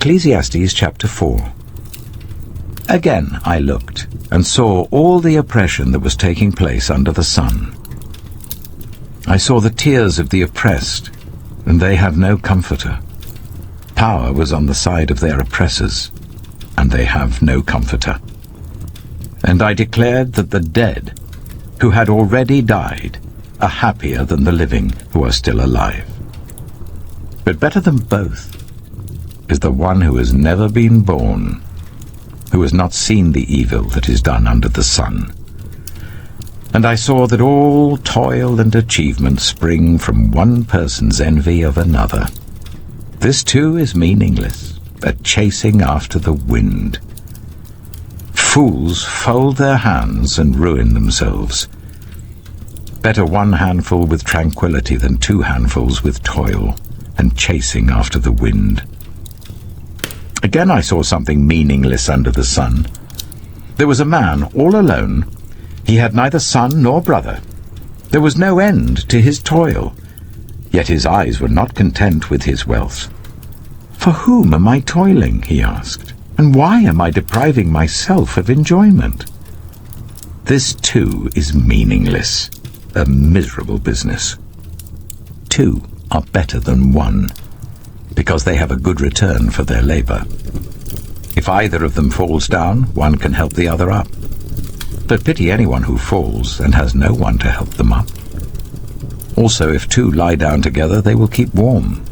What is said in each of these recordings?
Ecclesiastes chapter 4. Again I looked, and saw all the oppression that was taking place under the sun. I saw the tears of the oppressed, and they have no comforter. Power was on the side of their oppressors, and they have no comforter. And I declared that the dead, who had already died, are happier than the living who are still alive. But better than both is the one who has never been born, who has not seen the evil that is done under the sun. And I saw that all toil and achievement spring from one person's envy of another. This too is meaningless, a chasing after the wind. Fools fold their hands and ruin themselves. Better one handful with tranquility than two handfuls with toil and chasing after the wind. Again I saw something meaningless under the sun. There was a man all alone. He had neither son nor brother. There was no end to his toil, yet his eyes were not content with his wealth. For whom am I toiling, he asked, and why am I depriving myself of enjoyment? This too is meaningless, a miserable business. Two are better than one, because they have a good return for their labor. If either of them falls down, one can help the other up. But pity anyone who falls and has no one to help them up. Also, if two lie down together, they will keep warm.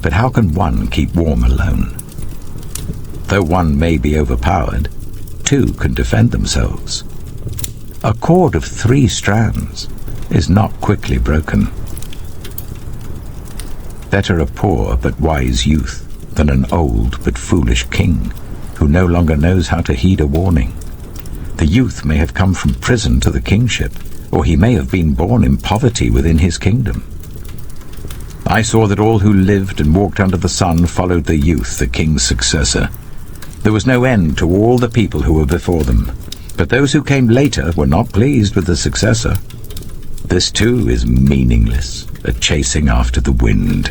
But how can one keep warm alone? Though one may be overpowered, two can defend themselves. A cord of 3 strands is not quickly broken. Better a poor but wise youth than an old but foolish king who no longer knows how to heed a warning. The youth may have come from prison to the kingship, or he may have been born in poverty within his kingdom. I saw that all who lived and walked under the sun followed the youth, the king's successor. There was no end to all the people who were before them, but those who came later were not pleased with the successor. This too is meaningless, a chasing after the wind.